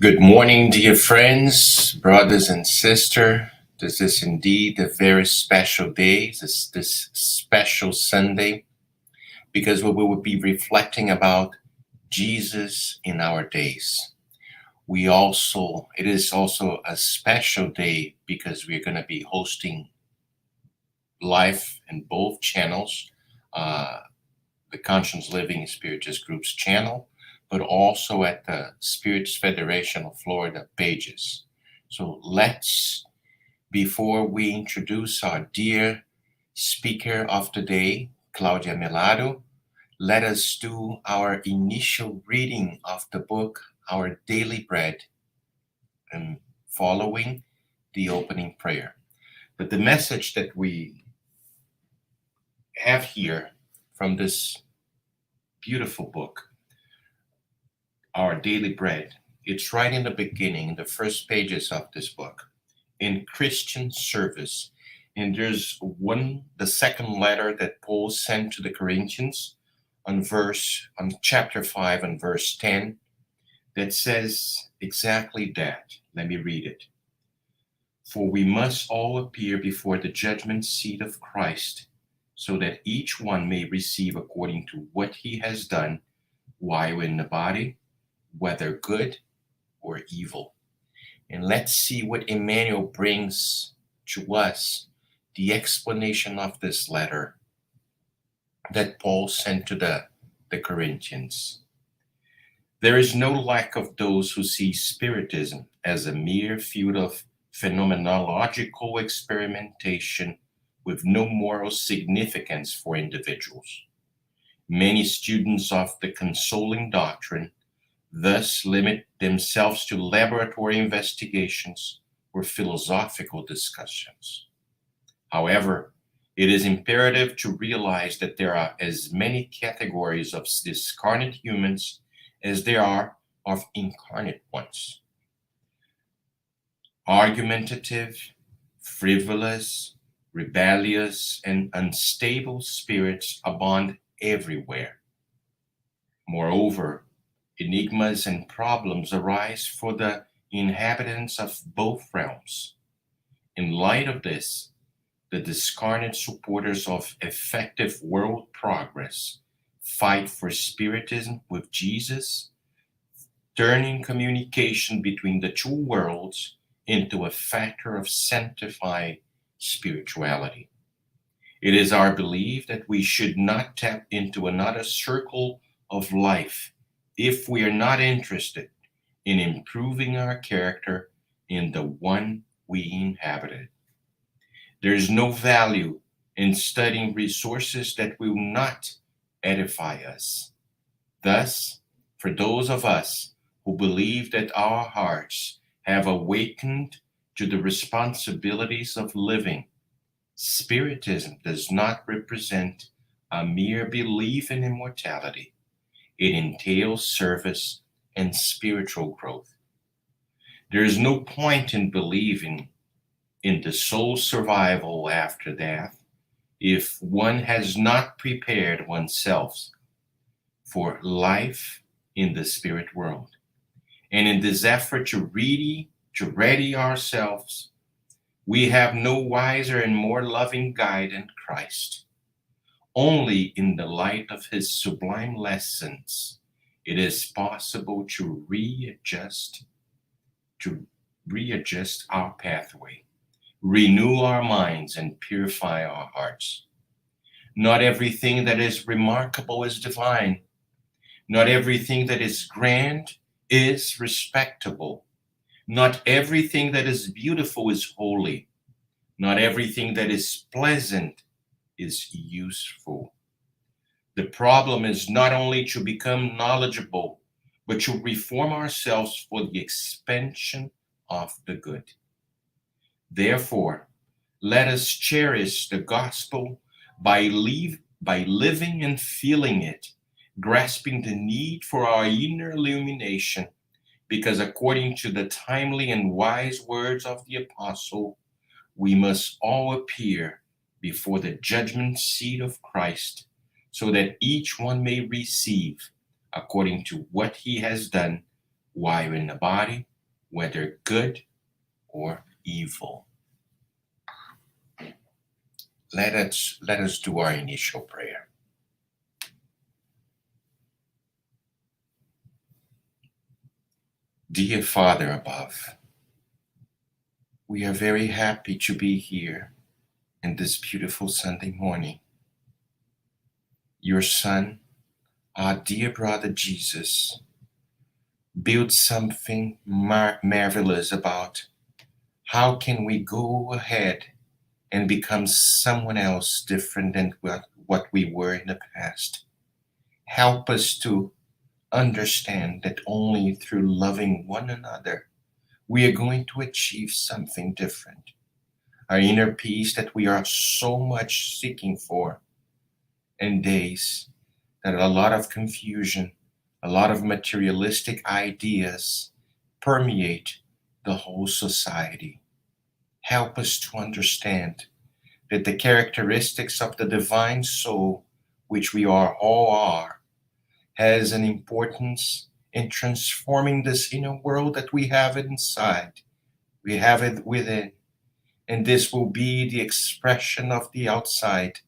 Good morning, dear friends, brothers and sisters. This is indeed a very special day, this special Sunday, because we will be reflecting about Jesus in our days. It is also a special day because we're going to be hosting live in both channels, uh, the Conscience Living Spiritist Group's channel, but also at the Spirits Federation of Florida pages. So before we introduce our dear speaker of the day, Claudia Mellado, let us do our initial reading of the book, Our Daily Bread, and following the opening prayer. But the message that we have here from this beautiful book, Our Daily Bread, it's right in the beginning, in the first pages of this book, in Christian service. And there's the second letter that Paul sent to the Corinthians on chapter 5 and verse 10 that says exactly that. Let me read it. For we must all appear before the judgment seat of Christ, so that each one may receive according to what he has done while in the body, whether good or evil. And let's see what Emmanuel brings to us, the explanation of this letter that Paul sent to the Corinthians. There is no lack of those who see Spiritism as a mere field of phenomenological experimentation with no moral significance for individuals. Many students of the consoling doctrine thus limit themselves to laboratory investigations or philosophical discussions. However, it is imperative to realize that there are as many categories of discarnate humans as there are of incarnate ones. Argumentative, frivolous, rebellious, and unstable spirits abound everywhere. Moreover, enigmas and problems arise for the inhabitants of both realms. In light of this, the discarnate supporters of effective world progress fight for Spiritism with Jesus, turning communication between the two worlds into a factor of sanctified spirituality. It is our belief that we should not tap into another circle of life if we are not interested in improving our character in the one we inhabited. There is no value in studying resources that will not edify us. Thus, for those of us who believe that our hearts have awakened to the responsibilities of living, Spiritism does not represent a mere belief in immortality. It entails service and spiritual growth. There is no point in believing in the soul's survival after death if one has not prepared oneself for life in the spirit world. And in this effort to ready ourselves, we have no wiser and more loving guide than Christ. Only in the light of his sublime lessons it is possible to readjust our pathway, renew our minds, and purify our hearts. Not everything that is remarkable is divine. Not everything that is grand is respectable. Not everything that is beautiful is holy. Not everything that is pleasant is useful. The problem is not only to become knowledgeable, but to reform ourselves for the expansion of the good. Therefore, let us cherish the gospel by living and feeling it, grasping the need for our inner illumination, because according to the timely and wise words of the apostle, we must all appear before the judgment seat of Christ, so that each one may receive according to what he has done while in the body, whether good or evil. Let us do our initial prayer. Dear Father above, we are very happy to be here in this beautiful Sunday morning. Your Son, our dear brother Jesus, built something marvelous about how can we go ahead and become someone else different than what we were in the past. Help us to understand that only through loving one another we are going to achieve something different. Our inner peace that we are so much seeking for in days that a lot of confusion, a lot of materialistic ideas permeate the whole society. Help us to understand that the characteristics of the divine soul, which we all are, has an importance in transforming this inner world that we have inside. We have it within, and this will be the expression of the outside,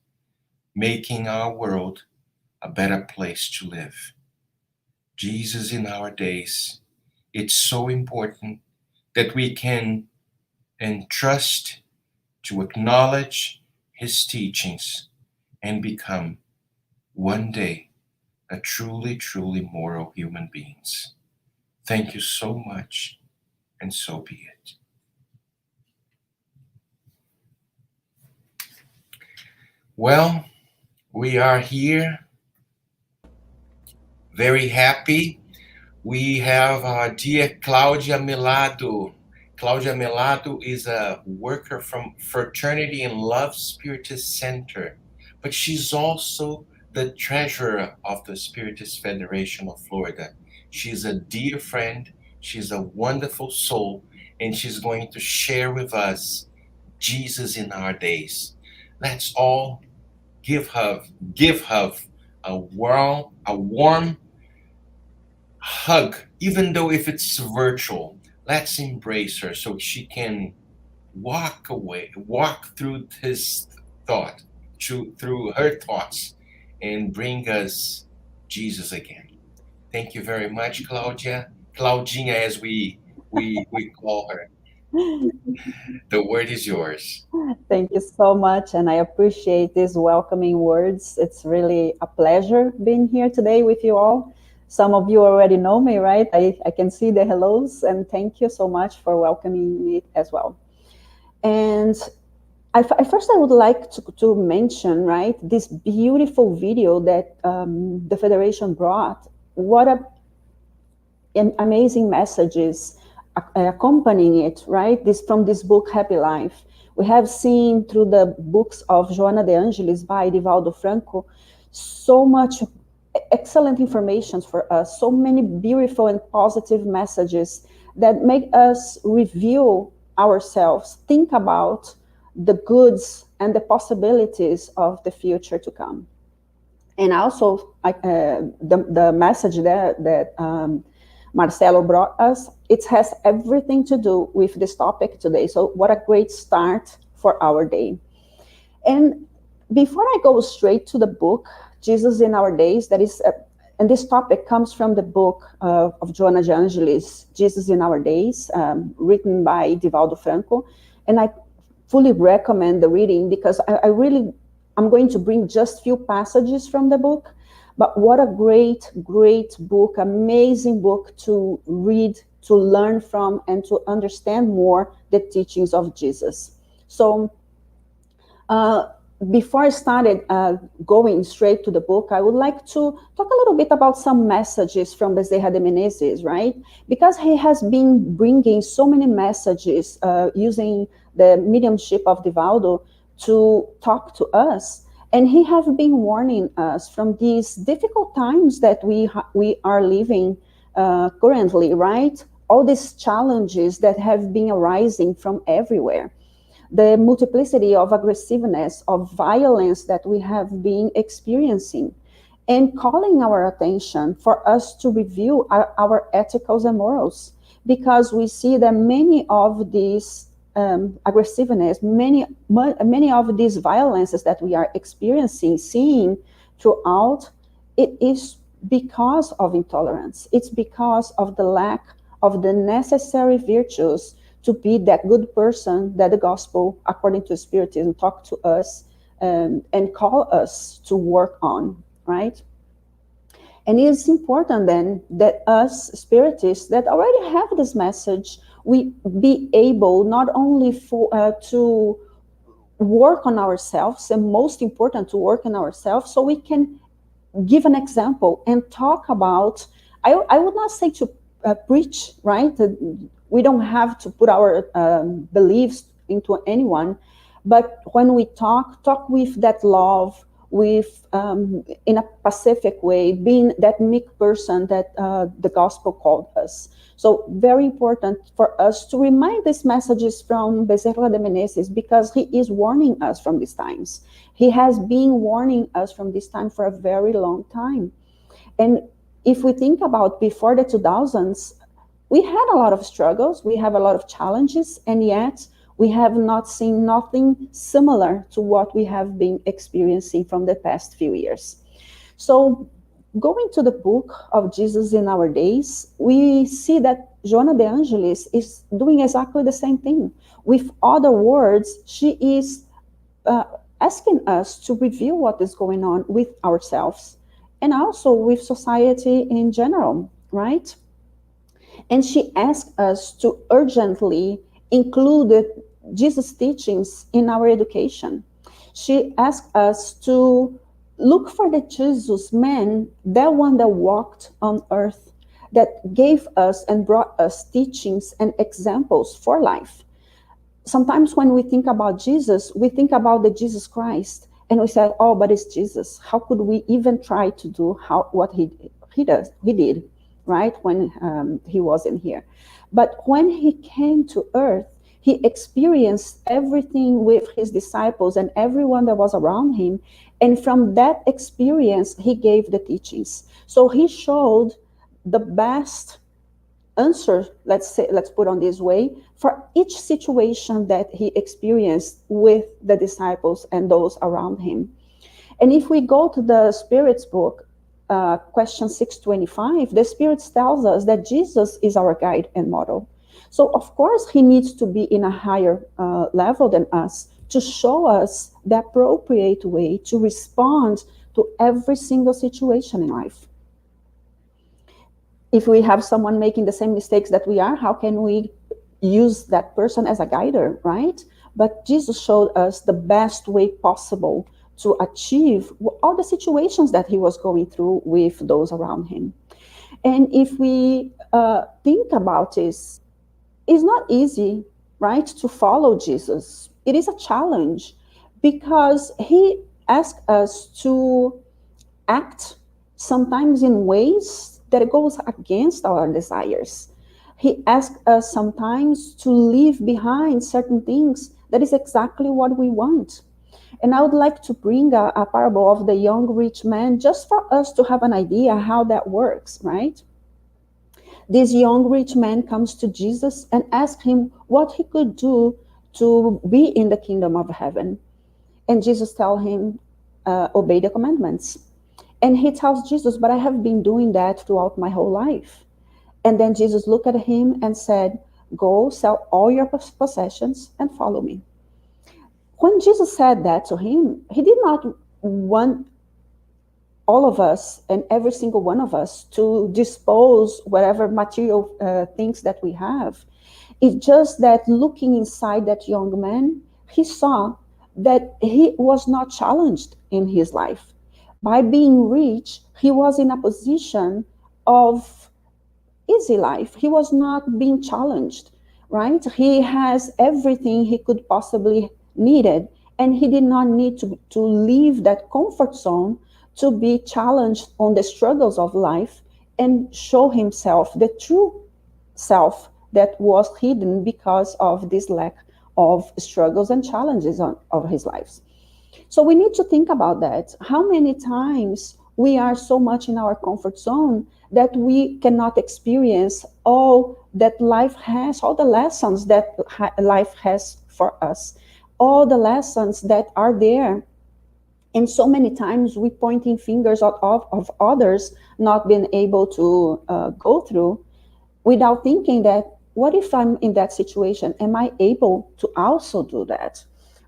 making our world a better place to live. Jesus, in our days, it's so important that we can entrust to acknowledge his teachings and become one day a truly, truly moral human beings. Thank you so much, and so be it. Well, we are here, very happy. We have our dear Claudia Mellado. Claudia Mellado is a worker from Fraternity and Love Spiritist Center, but she's also the treasurer of the Spiritist Federation of Florida. She's a dear friend, she's a wonderful soul, and she's going to share with us Jesus in our days. Let's all give her a warm hug, even though if it's virtual. Let's embrace her so she can walk through his thought, through her thoughts, and bring us Jesus again. Thank you very much, Claudia. Claudinha, as we call her. The word is yours. Thank you so much, and I appreciate these welcoming words. It's really a pleasure being here today with you all. Some of you already know me, right? I can see the hellos, and thank you so much for welcoming me as well. And first, I would like to mention, right, this beautiful video that the Federation brought. What a amazing messages accompanying it, right? This from this book, Happy Life. We have seen through the books of Joana de Angelis by Divaldo Franco so much excellent information for us, so many beautiful and positive messages that make us review ourselves, think about the goods and the possibilities of the future to come. And also, the message that Marcelo brought us, it has everything to do with this topic today. So what a great start for our day. And before I go straight to the book, Jesus in Our Days, and this topic comes from the book of Joana de Angelis, Jesus in Our Days, written by Divaldo Franco. And I fully recommend the reading because I'm going to bring just few passages from the book. But what a great, great book, amazing book to read, to learn from, and to understand more the teachings of Jesus. So before I started going straight to the book, I would like to talk a little bit about some messages from Bezerra de Menezes, right? Because he has been bringing so many messages using the mediumship of Divaldo to talk to us. And he has been warning us from these difficult times that we are living currently, right? All these challenges that have been arising from everywhere. The multiplicity of aggressiveness, of violence that we have been experiencing. and calling our attention for us to review our ethicals and morals, because we see that many of these aggressiveness, many of these violences that we are experiencing, seeing throughout, it is because of intolerance. It's because of the lack of the necessary virtues to be that good person that the gospel, according to Spiritism, talk to us and call us to work on, right? And it's important then that us Spiritists that already have this message, we be able not only to work on ourselves, and most important to work on ourselves, so we can give an example and talk about, I would not say to preach, right? We don't have to put our beliefs into anyone, but when we talk with that love, with in a pacific way, being that meek person that the gospel called us. So very important for us to remind these messages from Bezerra de Menezes, because he is warning us from these times. He has been warning us from this time for a very long time. And if we think about before the 2000s, we had a lot of struggles, we have a lot of challenges, and yet we have not seen nothing similar to what we have been experiencing from the past few years. So going to the book of Jesus in Our Days, we see that Joana de Angelis is doing exactly the same thing. With other words, she is asking us to review what is going on with ourselves and also with society in general, right? And she asks us to urgently include Jesus' teachings in our education. She asks us to look for the Jesus man, that one that walked on earth, that gave us and brought us teachings and examples for life. Sometimes when we think about Jesus, we think about the Jesus Christ, and we say, oh, but it's Jesus. How could we even try to do what he did, right, when he wasn't here? But when he came to earth, he experienced everything with his disciples and everyone that was around him. And from that experience, he gave the teachings. So he showed the best answer, let's put on this way, for each situation that he experienced with the disciples and those around him. And if we go to the Spirit's book, question 625, the Spirit tells us that Jesus is our guide and model. So of course he needs to be in a higher level than us to show us the appropriate way to respond to every single situation in life. If we have someone making the same mistakes that we are, how can we use that person as a guider, right? But Jesus showed us the best way possible to achieve all the situations that he was going through with those around him. And if we think about this, it's not easy, right, to follow Jesus. It is a challenge because he asks us to act sometimes in ways that goes against our desires. He asks us sometimes to leave behind certain things that is exactly what we want. And I would like to bring a parable of the young rich man just for us to have an idea how that works, right? This young rich man comes to Jesus and asks him what he could do to be in the kingdom of heaven. And Jesus tells him, obey the commandments. And he tells Jesus, but I have been doing that throughout my whole life. And then Jesus looked at him and said, go sell all your possessions and follow me. When Jesus said that to him, he did not want all of us and every single one of us to dispose whatever material things that we have. It's just that looking inside that young man, he saw that he was not challenged in his life. By being rich, he was in a position of easy life. He was not being challenged, right? He has everything he could possibly needed, and he did not need to leave that comfort zone to be challenged on the struggles of life and show himself the true self that was hidden because of this lack of struggles and challenges of his lives. So we need to think about that. How many times we are so much in our comfort zone that we cannot experience all that life has, all the lessons that life has for us, all the lessons that are there. And so many times we pointing fingers of others not being able to go through, without thinking that, what if I'm in that situation? Am I able to also do that?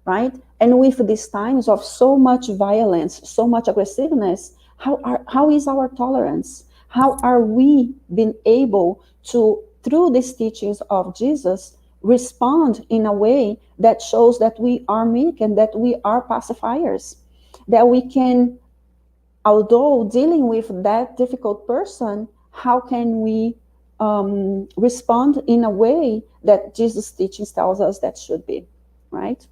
Right? And with these times of so much violence, so much aggressiveness, how is our tolerance? How are we being able to, through these teachings of Jesus, respond in a way that shows that we are meek and that we are pacifiers? That we can, although dealing with that difficult person, how can we respond in a way that Jesus' teachings tells us that should be, right?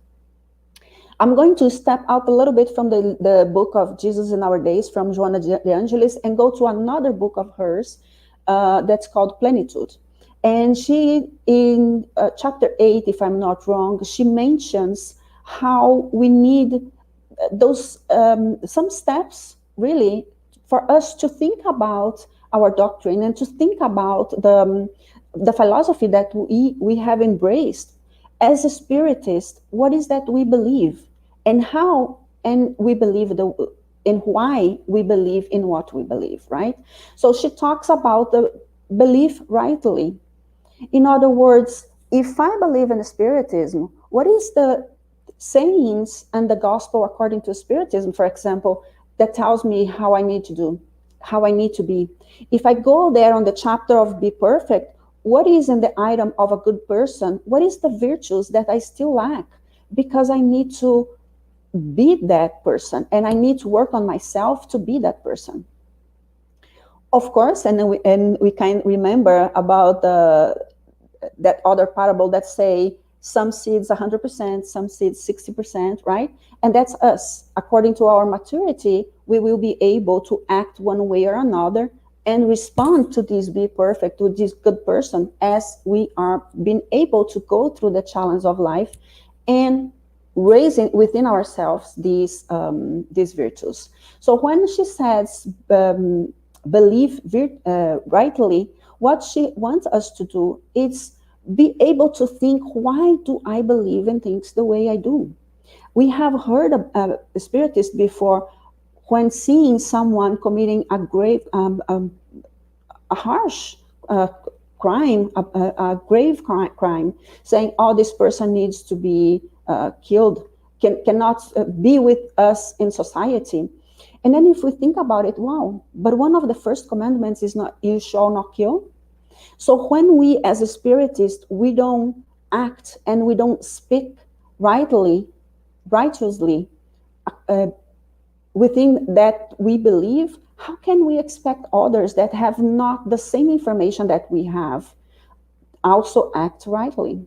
I'm going to step out a little bit from the book of Jesus in Our Days from Joanna de Angelis and go to another book of hers that's called Plenitude. And she, in chapter 8, if I'm not wrong, she mentions how we need those some steps really for us to think about our doctrine and to think about the philosophy that we have embraced as a spiritist. What is that we believe, and how, and we believe and why we believe in what we believe, right? So she talks about the belief rightly. In other words, if I believe in Spiritism, what is the sayings and the gospel according to Spiritism, for example, that tells me how I need to do, how I need to be? If I go there on the chapter of Be Perfect, what is in the item of a good person? What is the virtues that I still lack? Because I need to be that person and I need to work on myself to be that person. Of course, and we can remember about that other parable that say some seeds 100%, some seeds 60%, right? And that's us. According to our maturity, we will be able to act one way or another and respond to this Be Perfect, to this good person, as we are being able to go through the challenge of life and raising within ourselves these virtues. So when she says believe rightly, what she wants us to do is be able to think, why do I believe in things the way I do? We have heard of spiritists before, when seeing someone committing a grave, a harsh crime, a grave crime, saying, oh, this person needs to be killed, cannot be with us in society. And then if we think about it, wow, but one of the first commandments is not, you shall not kill. So when we as a spiritist, we don't act and we don't speak righteously within that we believe, how can we expect others that have not the same information that we have also act rightly?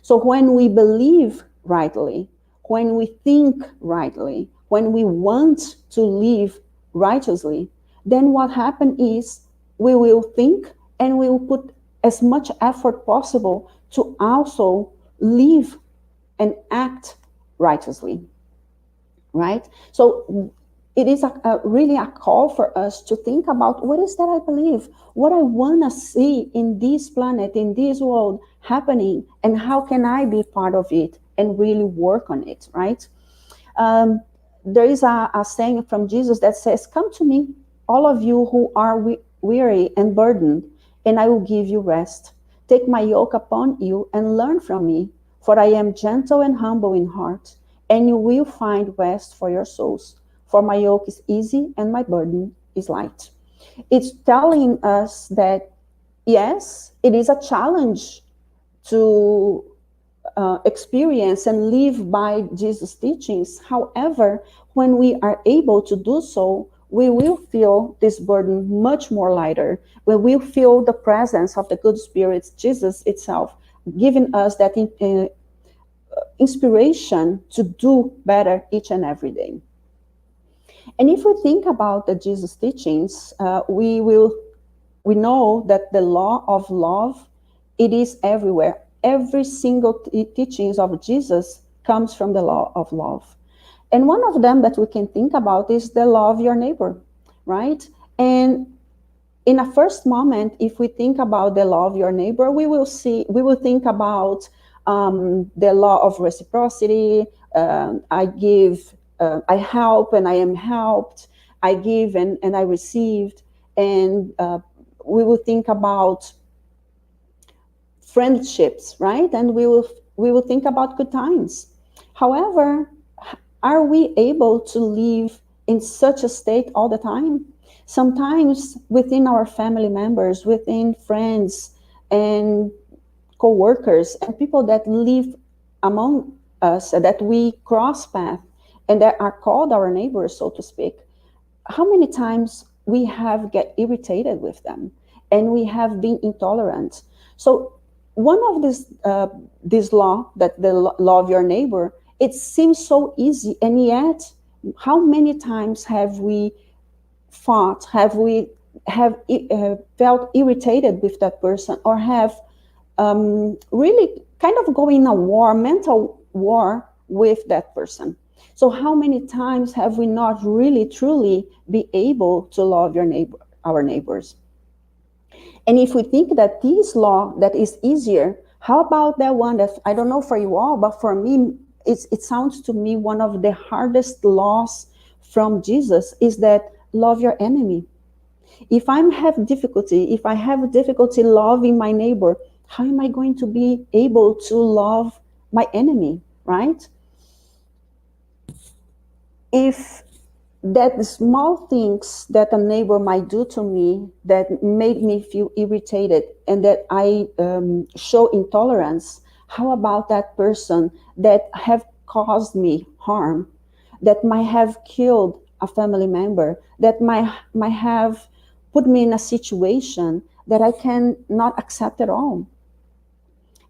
So when we believe rightly, when we think rightly, when we want to live righteously, then what happens is we will think and we will put as much effort possible to also live and act righteously, right? So it is really a call for us to think about, what is that I believe, what I want to see in this planet, in this world happening, and how can I be part of it and really work on it, right? There is a saying from Jesus that says, come to me, all of you who are weary and burdened, and I will give you rest. Take my yoke upon you and learn from me, for I am gentle and humble in heart, and you will find rest for your souls. For my yoke is easy and my burden is light. It's telling us that, yes, it is a challenge to experience and live by Jesus' teachings. However, when we are able to do so, we will feel this burden much more lighter. We will feel the presence of the good spirits, Jesus itself, giving us that inspiration to do better each and every day. And if we think about the Jesus teachings, we know that the law of love, it is everywhere. Every single teachings of Jesus comes from the law of love. And one of them that we can think about is the love your neighbor. right? And in a first moment, if we think about the law of your neighbor, we will think about the law of reciprocity. I give, I help, and I am helped. I give, and I received. And we will think about friendships, right? And we will think about good times. However, are we able to live in such a state all the time? Sometimes within our family members, within friends and co-workers and people that live among us, that we cross path and that are called our neighbors, so to speak, how many times we have get irritated with them and we have been intolerant. So one of this law, that the law of your neighbor, it seems so easy, and yet how many times have we fought, have felt irritated with that person, or have really kind of go in a war, mental war with that person? So how many times have we not really truly be able to love our neighbors? And if we think that this law that is easier, how about that one that, I don't know for you all, but for me, it sounds to me one of the hardest laws from Jesus is that love your enemy. If if I have difficulty loving my neighbor, how am I going to be able to love my enemy, right? If that the small things that a neighbor might do to me that made me feel irritated and that I show intolerance, how about that person that have caused me harm, that might have killed a family member, that might have put me in a situation that I can not accept at all?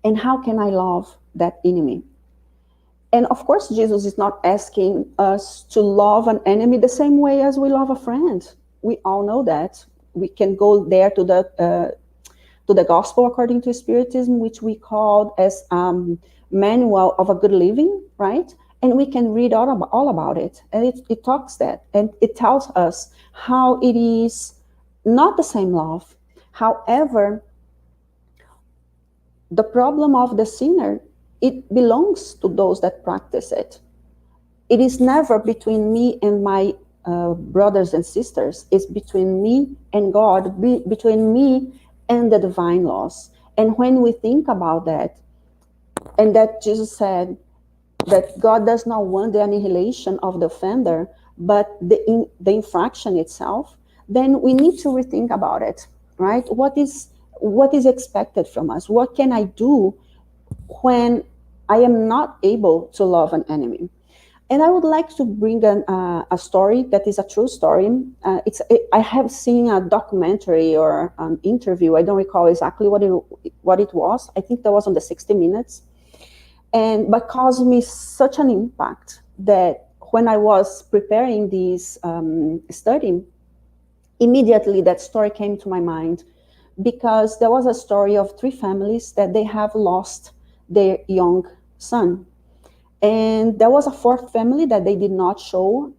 And how can I love that enemy? And of course, Jesus is not asking us to love an enemy the same way as we love a friend. We all know that. We can go there to the gospel according to Spiritism, which we call as manual of a good living, right? And we can read all about it. And it talks that, and it tells us how it is not the same love. However, the problem of the sinner, it belongs to those that practice it. It is never between me and my brothers and sisters. It's between me and God, between me and the divine laws. And when we think about that, and that Jesus said that God does not want the annihilation of the offender, but the infraction itself, then we need to rethink about it, right? What is expected from us? What can I do when I am not able to love an enemy? And I would like to bring a story that is a true story. I have seen a documentary or an interview. I don't recall exactly what it was. I think that was on the 60 Minutes, but caused me such an impact that when I was preparing this study, immediately that story came to my mind, because there was a story of three families that they have lost their young son. And there was a fourth family that they did not show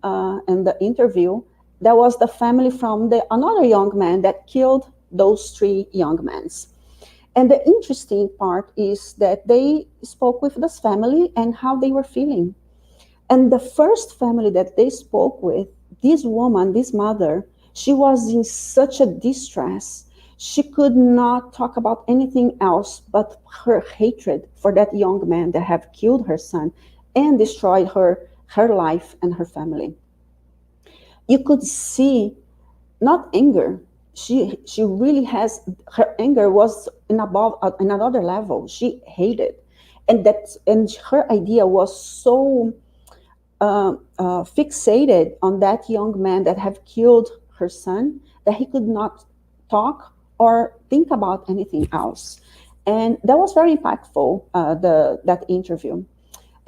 in the interview. That was the family from another young man that killed those three young men. And the interesting part is that they spoke with this family and how they were feeling. And the first family that they spoke with, this woman, this mother, she was in such a distress. She could not talk about anything else but her hatred for that young man that had killed her son and destroyed her life and her family. You could see not anger. She really has, her anger was in another level. She hated, and her idea was so fixated on that young man that had killed her son that he could not talk or think about anything else. And that was very impactful, that interview.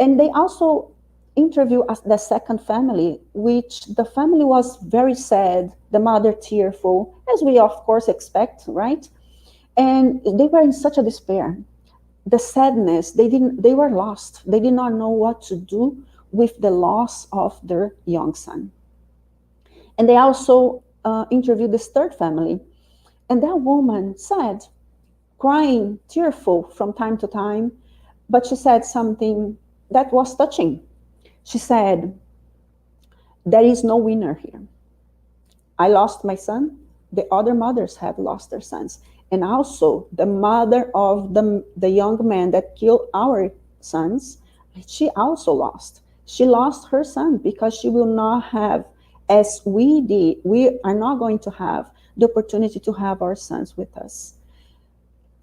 And they also interview the second family, which the family was very sad, the mother tearful, as we of course expect, right? And they were in such a despair. The sadness, they were lost. They did not know what to do with the loss of their young son. And they also interviewed this third family. And that woman said, crying, tearful from time to time, but she said something that was touching. She said, there is no winner here. I lost my son. The other mothers have lost their sons. And also, the mother of the young man that killed our sons, she also lost. She lost her son because she will not have, as we did, we are not going to have the opportunity to have our sons with us.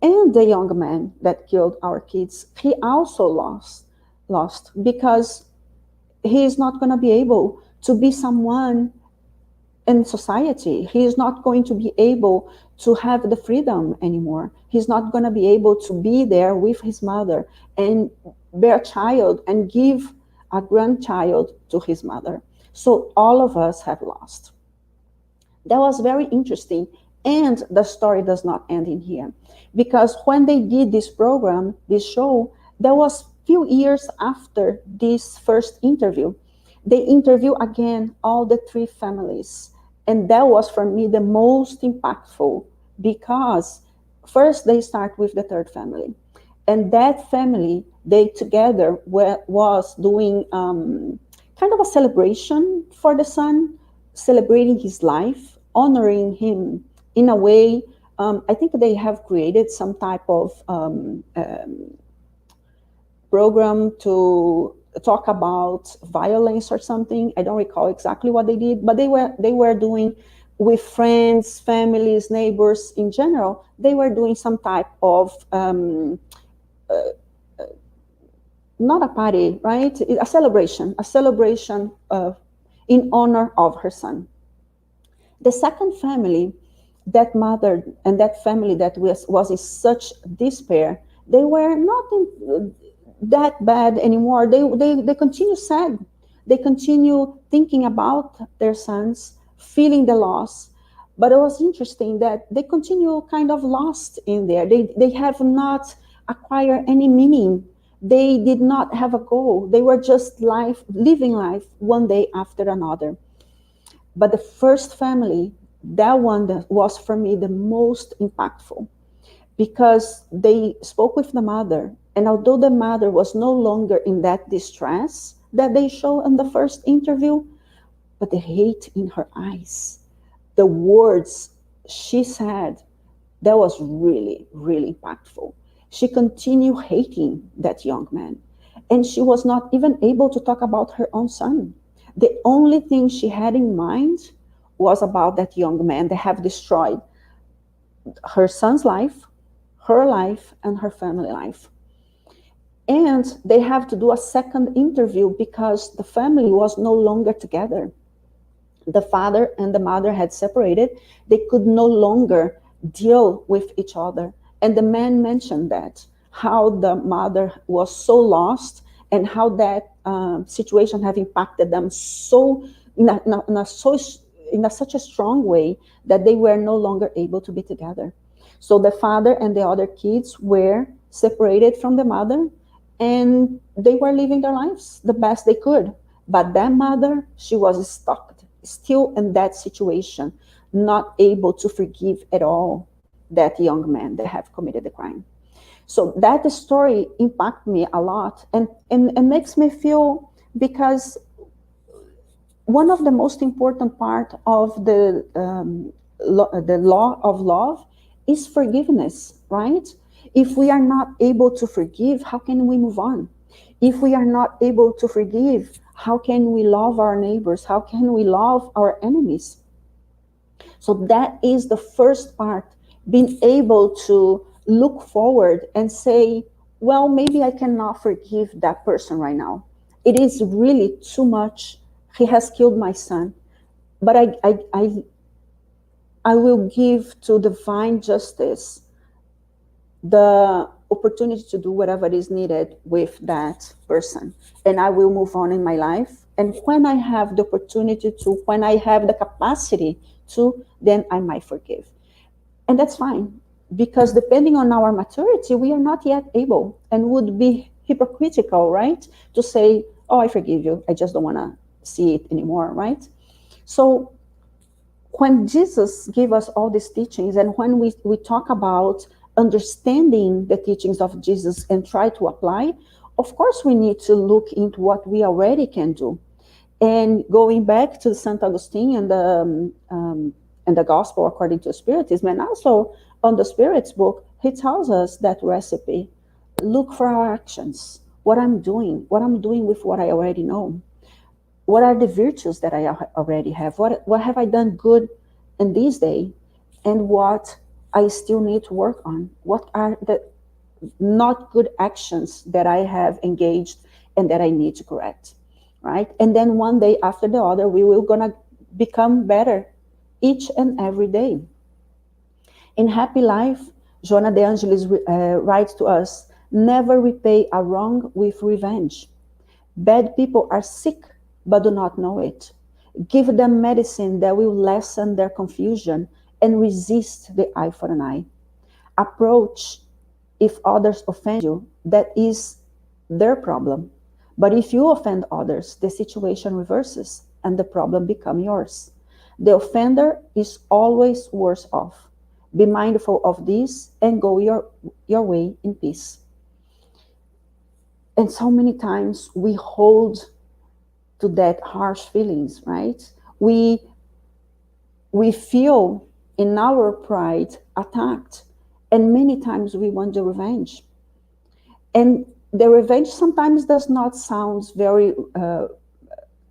And the young man that killed our kids, he also lost because he is not going to be able to be someone in society. He is not going to be able to have the freedom anymore. He's not going to be able to be there with his mother and bear a child and give a grandchild to his mother. So all of us have lost. That was very interesting. And the story does not end in here. Because when they did this program, this show, that was few years after this first interview. They interview again all the three families. And that was for me the most impactful because first they start with the third family. And that family, they together was doing kind of a celebration for the son, celebrating his life, honoring him in a way. I think they have created some type of program to talk about violence or something. I don't recall exactly what they did, but they were doing with friends, families, neighbors in general. They were doing some type of not a party, right? A celebration in honor of her son. The second family, that mother and that family that was in such despair, they were not that bad anymore. They continue sad. They continue thinking about their sons, feeling the loss. But it was interesting that they continue kind of lost in there. They have not acquired any meaning. They did not have a goal. They were just living life one day after another. But the first family, that one that was for me the most impactful because they spoke with the mother. And although the mother was no longer in that distress that they showed in the first interview, but the hate in her eyes, the words she said, that was really, really impactful. She continued hating that young man. And she was not even able to talk about her own son. The only thing she had in mind was about that young man that have destroyed her son's life, her life, and her family life. And they have to do a second interview because the family was no longer together. The father and the mother had separated. They could no longer deal with each other. And the man mentioned that, how the mother was so lost and how that situation have impacted them so in such a strong way that they were no longer able to be together. So the father and the other kids were separated from the mother, and they were living their lives the best they could. But that mother, she was stuck, still in that situation, not able to forgive at all that young man that have committed the crime. So that story impacted me a lot, and makes me feel, because one of the most important part of the law of love is forgiveness, right? If we are not able to forgive, how can we move on? If we are not able to forgive, how can we love our neighbors? How can we love our enemies? So that is the first part, being able to look forward and say, well, maybe I cannot forgive that person right now. It is really too much. He has killed my son. But I will give to divine justice the opportunity to do whatever is needed with that person. And I will move on in my life. And when I have the opportunity to, when I have the capacity to, then I might forgive. And that's fine, because depending on our maturity, we are not yet able, and would be hypocritical, right? To say, oh, I forgive you, I just don't want to see it anymore, right? So when Jesus gave us all these teachings, and when we talk about understanding the teachings of Jesus and try to apply, of course we need to look into what we already can do. And going back to St. Augustine and the Gospel according to Spiritism, and also on the Spirit's book, he tells us that recipe. Look for our actions. What I'm doing with what I already know. What are the virtues that I already have? What have I done good in this day? And what I still need to work on? What are the not good actions that I have engaged and that I need to correct, right? And then one day after the other, we will gonna become better each and every day. In Happy Life, Joana de Angelis writes to us, never repay a wrong with revenge. Bad people are sick but do not know it. Give them medicine that will lessen their confusion and resist the eye for an eye. Approach if others offend you, that is their problem. But if you offend others, the situation reverses and the problem becomes yours. The offender is always worse off. Be mindful of this and go your way in peace. And so many times we hold to that harsh feelings, right? We feel in our pride attacked, and many times we want the revenge. And the revenge sometimes does not sound very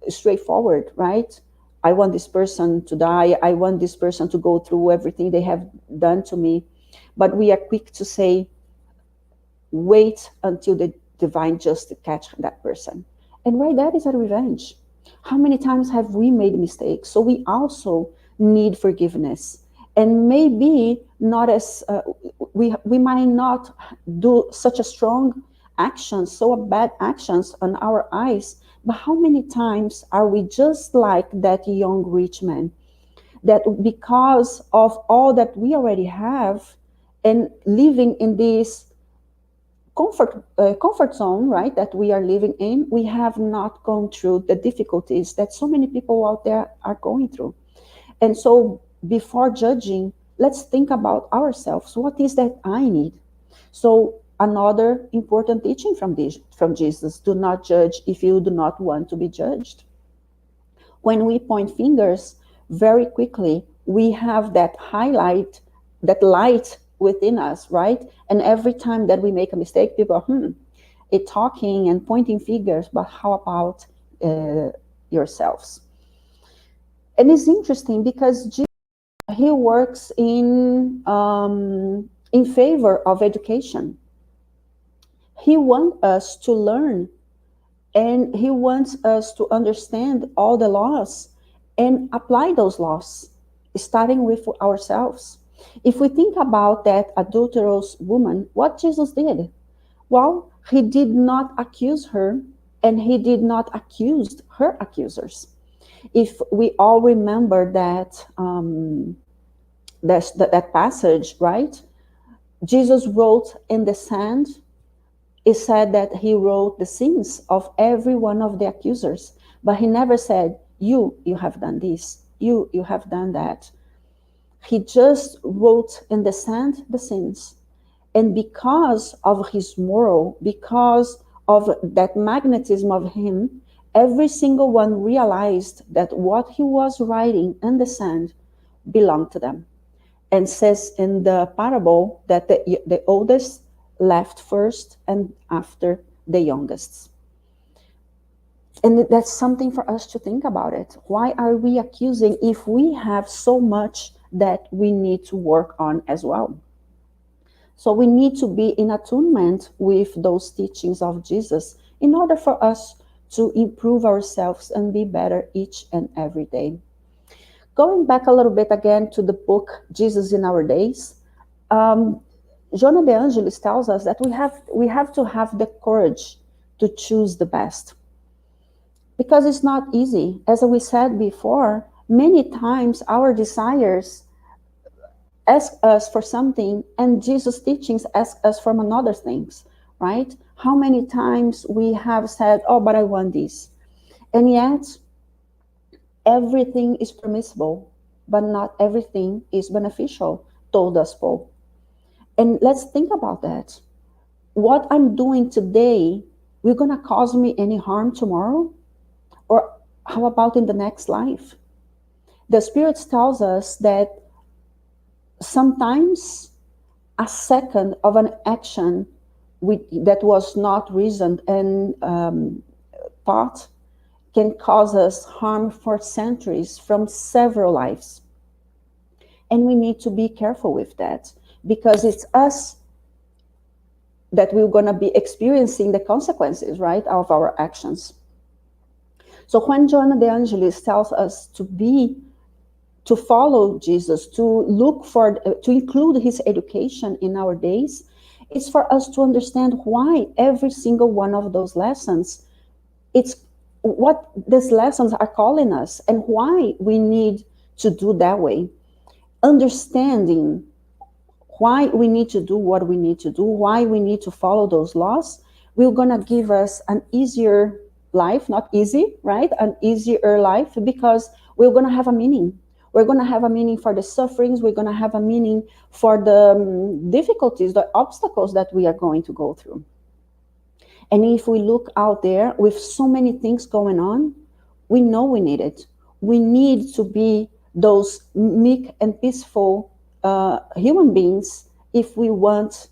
straightforward, right? I want this person to die. I want this person to go through everything they have done to me. But we are quick to say, wait until the divine justice catch that person. And right, that is a revenge. How many times have we made mistakes? So we also need forgiveness. And maybe not as we might not do such a strong actions, so bad actions on our eyes, but how many times are we just like that young rich man, that because of all that we already have and living in this comfort zone, right, that we are living in, we have not gone through the difficulties that so many people out there are going through. And so before judging, let's think about ourselves. What is that I need? So another important teaching from Jesus, do not judge if you do not want to be judged. When we point fingers, very quickly, we have that highlight, that light within us, right? And every time that we make a mistake, people are, it talking and pointing fingers, but how about yourselves? And it's interesting because Jesus, he works in favor of education. He wants us to learn, and he wants us to understand all the laws and apply those laws, starting with ourselves. If we think about that adulterous woman, what Jesus did? Well, he did not accuse her, and he did not accuse her accusers. If we all remember that that passage, right? Jesus wrote in the sand. It said that he wrote the sins of every one of the accusers, but he never said, you have done this, you have done that. He just wrote in the sand the sins. And because of his moral, because of that magnetism of him, every single one realized that what he was writing in the sand belonged to them. And says in the parable that the oldest left first and after the youngest. And that's something for us to think about it. Why are we accusing if we have so much that we need to work on as well? So we need to be in attunement with those teachings of Jesus in order for us to improve ourselves and be better each and every day. Going back a little bit again to the book Jesus in Our Days, Joana de Angelis tells us that we have to have the courage to choose the best. Because it's not easy. As we said before, many times our desires ask us for something, and Jesus' teachings ask us for another things, right? How many times we have said, oh, but I want this. And yet, everything is permissible. but not everything is beneficial, told us Paul. And let's think about that. What I'm doing today will gonna cause me any harm tomorrow? Or how about in the next life? The Spirit tells us that sometimes a second of an action that was not reasoned and thought can cause us harm for centuries from several lives. And we need to be careful with that because it's us that we're going to be experiencing the consequences, right, of our actions. So when John de Angelis tells us to follow Jesus, to include his education in our days, it's for us to understand why every single one of those lessons, it's what these lessons are calling us and why we need to do that way. Understanding why we need to do what we need to do, why we need to follow those laws, will gonna give us an easier life, not easy, right? An easier life because we're gonna have a meaning. We're gonna have a meaning for the sufferings. We're gonna have a meaning for the difficulties, the obstacles that we are going to go through. And if we look out there with so many things going on, we know we need it. We need to be those meek and peaceful human beings if we want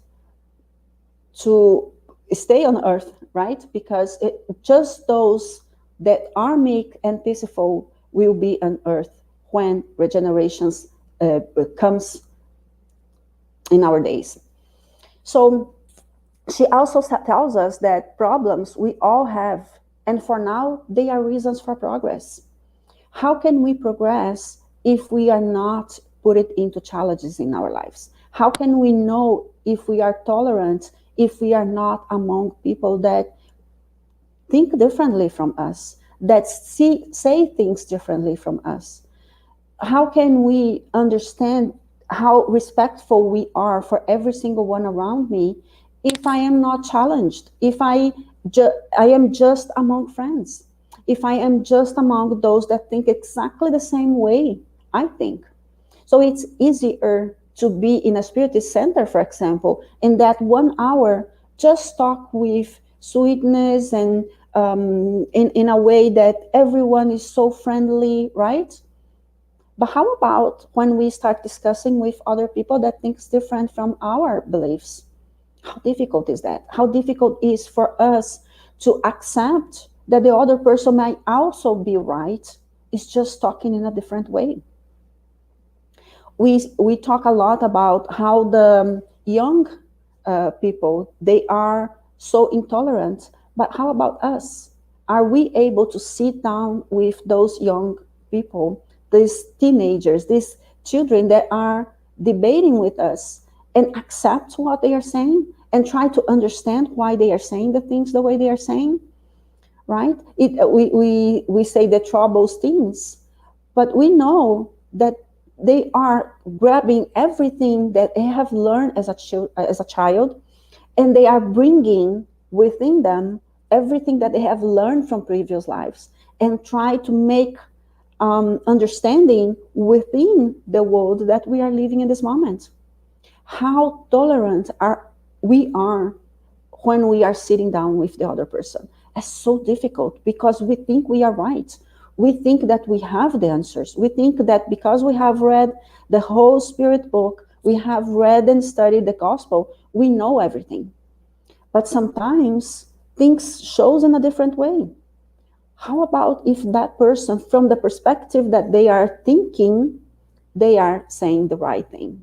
to stay on earth, right? Because just those that are meek and peaceful will be on earth when regeneration comes in our days. So she also tells us that problems we all have, and for now, they are reasons for progress. How can we progress if we are not put it into challenges in our lives? How can we know if we are tolerant, if we are not among people that think differently from us, that say things differently from us? How can we understand how respectful we are for every single one around me if I am not challenged, if I am just among friends, if I am just among those that think exactly the same way I think? So it's easier to be in a spirit center, for example, in that 1 hour, just talk with sweetness and in a way that everyone is so friendly, right? But how about when we start discussing with other people that thinks different from our beliefs? How difficult is that? How difficult is for us to accept that the other person might also be right? It's just talking in a different way. We talk a lot about how the young people, they are so intolerant, but how about us? Are we able to sit down with those young people, these teenagers, these children that are debating with us, and accept what they are saying and try to understand why they are saying the things the way they are saying? Right? We say the troubles teens, but we know that they are grabbing everything that they have learned as a child, and they are bringing within them everything that they have learned from previous lives and try to make understanding within the world that we are living in this moment. How tolerant we are when we are sitting down with the other person. It's so difficult because we think we are right. We think that we have the answers. We think that because we have read the whole Spirit book, we have read and studied the gospel, we know everything. But sometimes things shows in a different way. How about if that person, from the perspective that they are thinking, they are saying the right thing?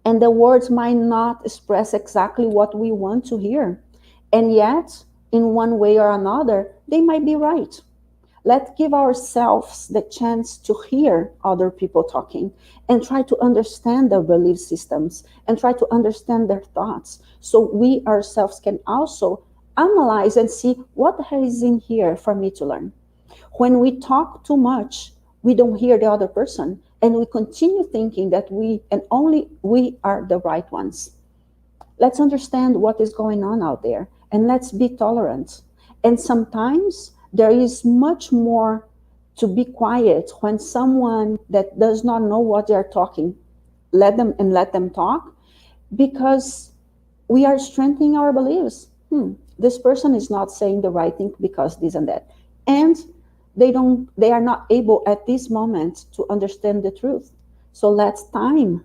And the words might not express exactly what we want to hear. And yet, in one way or another, they might be right. Let's give ourselves the chance to hear other people talking and try to understand their belief systems and try to understand their thoughts so we ourselves can also analyze and see what is in here for me to learn. When we talk too much, we don't hear the other person and we continue thinking that we and only we are the right ones. Let's understand what is going on out there and let's be tolerant. And sometimes there is much more to be quiet when someone that does not know what they are talking, let them talk, because we are strengthening our beliefs. This person is not saying the right thing because this and that. And they are not able at this moment to understand the truth. So let's time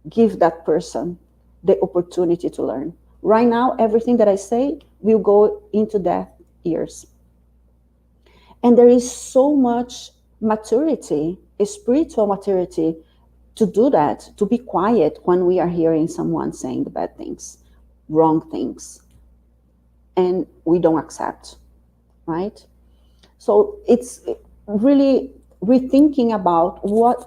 give that person the opportunity to learn. Right now, everything that I say will go into their ears. And there is so much maturity, a spiritual maturity, to do that, to be quiet when we are hearing someone saying bad things, wrong things, and we don't accept, right? So it's really rethinking about what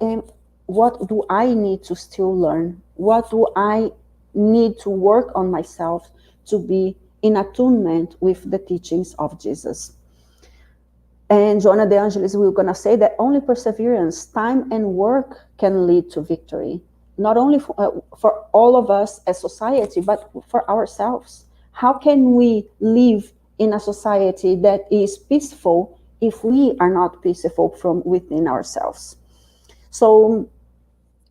do I need to still learn? What do I need to work on myself to be in attunement with the teachings of Jesus? And Joanna de Angelis, we're going to say that only perseverance, time, and work can lead to victory, not only for all of us as society, but for ourselves. How can we live in a society that is peaceful if we are not peaceful from within ourselves? So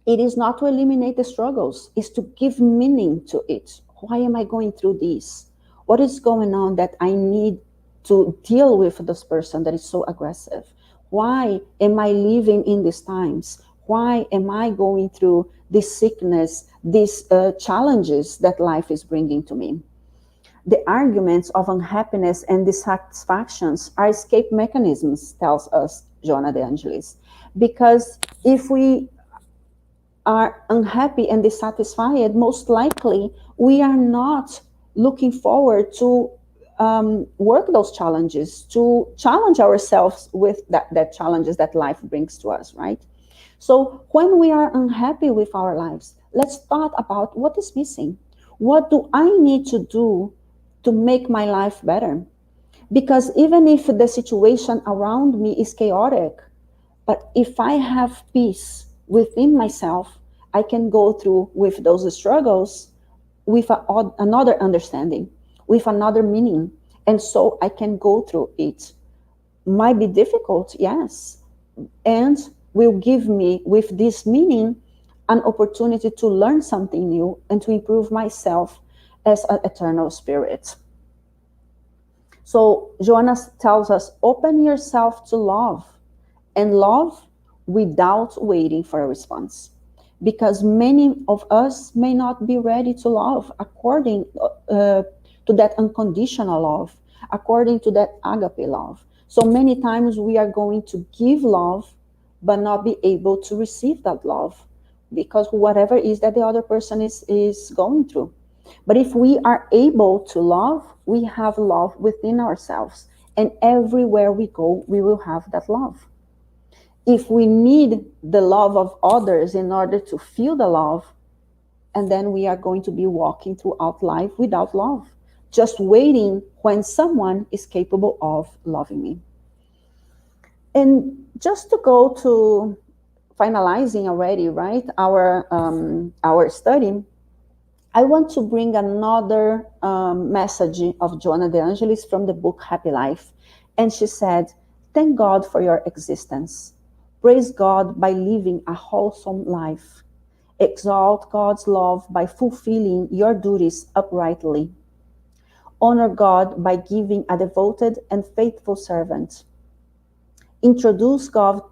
it is not to eliminate the struggles, it's to give meaning to it. Why am I going through this? What is going on that I need to deal with this person that is so aggressive? Why am I living in these times? Why am I going through this sickness, these challenges that life is bringing to me? The arguments of unhappiness and dissatisfactions are escape mechanisms, tells us Joanna de Angelis. Because if we are unhappy and dissatisfied, most likely we are not looking forward to work those challenges, to challenge ourselves with that challenges that life brings to us, right? So when we are unhappy with our lives, let's thought about what is missing. What do I need to do to make my life better? Because even if the situation around me is chaotic, but if I have peace within myself, I can go through with those struggles with another understanding, with another meaning. And so I can go through it. Might be difficult, yes, and will give me, with this meaning, an opportunity to learn something new and to improve myself as an eternal spirit. So Joanna tells us, open yourself to love, and love without waiting for a response. Because many of us may not be ready to love according to that unconditional love, according to that agape love. So many times we are going to give love, but not be able to receive that love because whatever is that the other person is going through. But if we are able to love, we have love within ourselves. And everywhere we go, we will have that love. If we need the love of others in order to feel the love, and then we are going to be walking throughout life without love, just waiting when someone is capable of loving me. And just to go to finalizing already, right, our study, I want to bring another message of Joanna de Angelis from the book Happy Life. And she said, thank God for your existence. Praise God by living a wholesome life. Exalt God's love by fulfilling your duties uprightly. Honor God by giving a devoted and faithful servant. Introduce God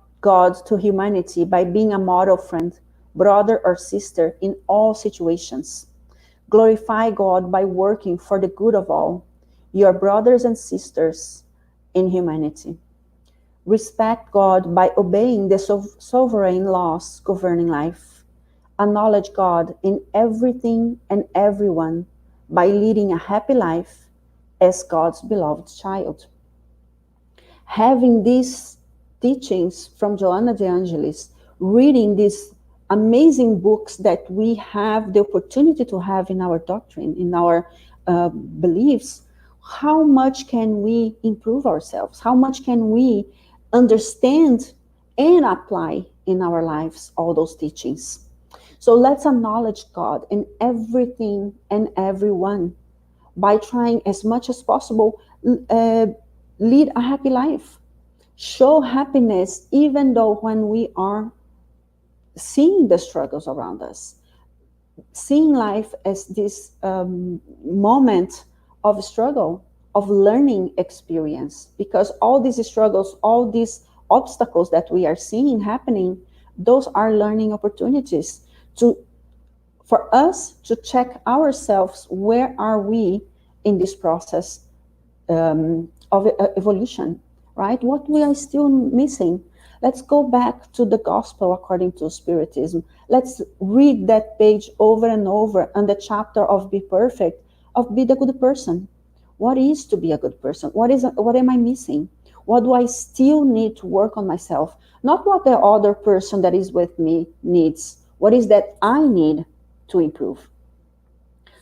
to humanity by being a model friend, brother or sister in all situations. Glorify God by working for the good of all, your brothers and sisters in humanity. Respect God by obeying the sovereign laws governing life. Acknowledge God in everything and everyone by leading a happy life as God's beloved child. Having these teachings from Joanna de Angelis, reading these amazing books that we have the opportunity to have in our doctrine, in our beliefs, how much can we improve ourselves? How much can we understand and apply in our lives all those teachings? So let's acknowledge God in everything and everyone by trying as much as possible lead a happy life. show happiness even though when we are seeing the struggles around us, seeing life as this moment of struggle, of learning experience, because all these struggles, all these obstacles that we are seeing happening, those are learning opportunities to for us to check ourselves, where are we in this process of evolution, right? What we are still missing. Let's go back to the gospel according to Spiritism. Let's read that page over and over on the chapter of Be Perfect, of Be the Good Person. What is to be a good person? What am I missing? What do I still need to work on myself? Not what the other person that is with me needs. What is that I need to improve?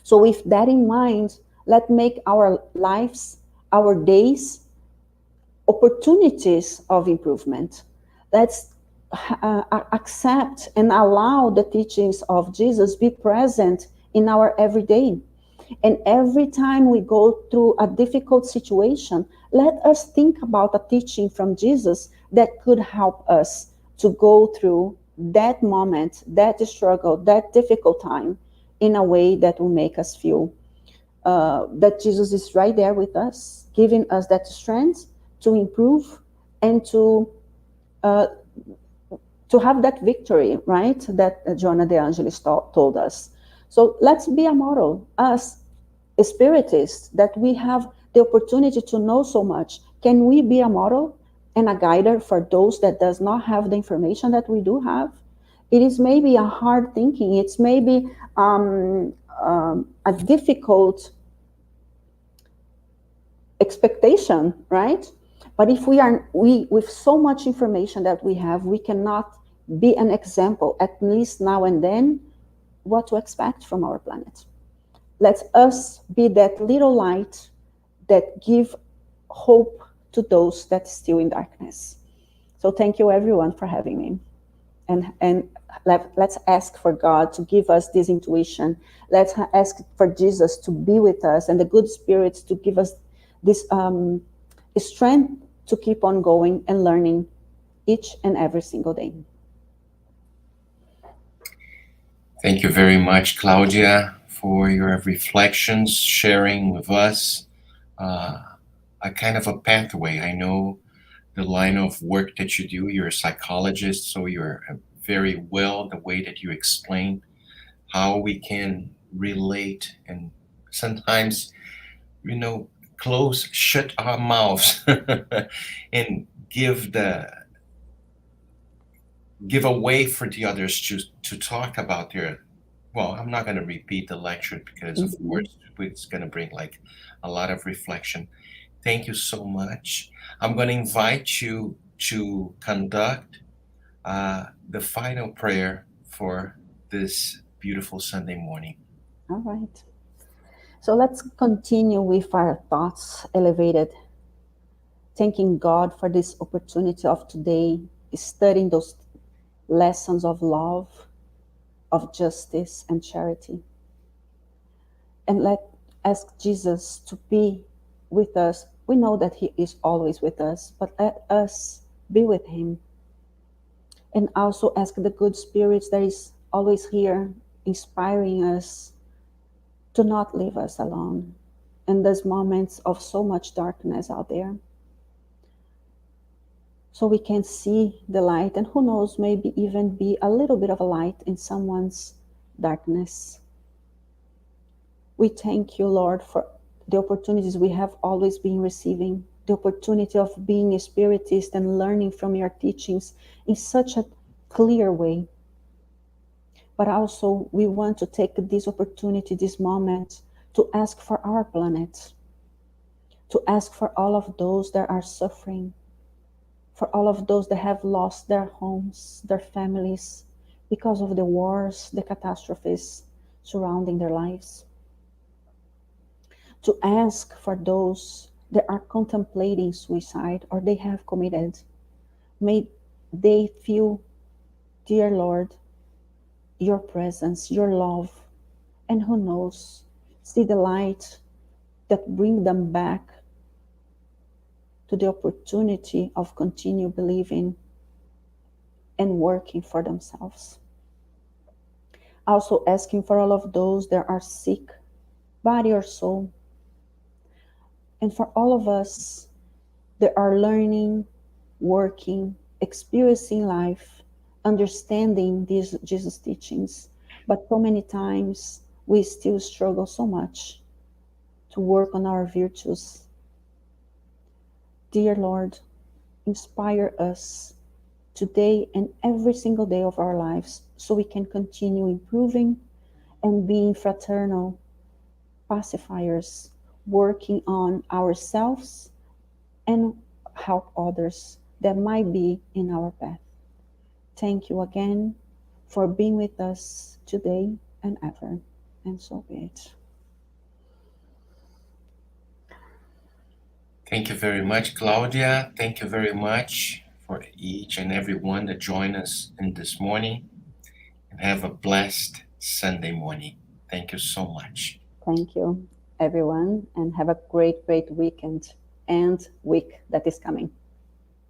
So with that in mind, let's make our lives, our days, opportunities of improvement. Let's accept and allow the teachings of Jesus be present in our everyday. And every time we go through a difficult situation, let us think about a teaching from Jesus that could help us to go through that moment, that struggle, that difficult time in a way that will make us feel that Jesus is right there with us, giving us that strength to improve and uh, to have that victory, right? That Jonah De Angelis told us. So let's be a model, us spiritists, that we have the opportunity to know so much. Can we be a model and a guide for those that does not have the information that we do have? It is maybe a hard thinking. It's maybe a difficult expectation, right? But if we with so much information that we have, we cannot be an example, at least now and then, what to expect from our planet. Let us be that little light that give hope to those that still in darkness. So thank you everyone for having me. And let's ask for God to give us this intuition. Let's ask for Jesus to be with us and the good spirits to give us this strength to keep on going and learning each and every single day. Thank you very much, Claudia, for your reflections, sharing with us uh, a kind of a pathway. I know the line of work that you do. You're a psychologist, so you're very well the way that you explain how we can relate and sometimes, shut our mouths and give a way for the others to talk about their. Well, I'm not going to repeat the lecture because of Mm-hmm. course it's going to bring like a lot of reflection. Thank you so much. I'm going to invite you to conduct the final prayer for this beautiful Sunday morning. All right. So let's continue with our thoughts elevated, thanking God for this opportunity of today, studying those lessons of love, of justice and charity. And let ask Jesus to be with us. We know that He is always with us, but let us be with Him. And also ask the good spirits that is always here, inspiring us to not leave us alone in those moments of so much darkness out there. So we can see the light, and who knows, maybe even be a little bit of a light in someone's darkness. We thank you, Lord, for the opportunities we have always been receiving, the opportunity of being a spiritist and learning from your teachings in such a clear way. But also, we want to take this opportunity, this moment, to ask for our planet, to ask for all of those that are suffering, for all of those that have lost their homes, their families, because of the wars, the catastrophes surrounding their lives. To ask for those that are contemplating suicide or they have committed. May they feel, dear Lord, your presence, your love, and who knows, see the light that bring them back to the opportunity of continue believing and working for themselves. Also asking for all of those that are sick, body or soul, and for all of us that are learning, working, experiencing life, understanding these Jesus teachings, but so many times we still struggle so much to work on our virtues. Dear Lord, inspire us today and every single day of our lives so we can continue improving and being fraternal pacifiers, working on ourselves and help others that might be in our path. Thank you again for being with us today and ever. And so be it. Thank you very much, Claudia. Thank you very much for each and every one that joined us in this morning. And have a blessed Sunday morning. Thank you so much. Thank you, everyone, and have a great, great weekend and week that is coming.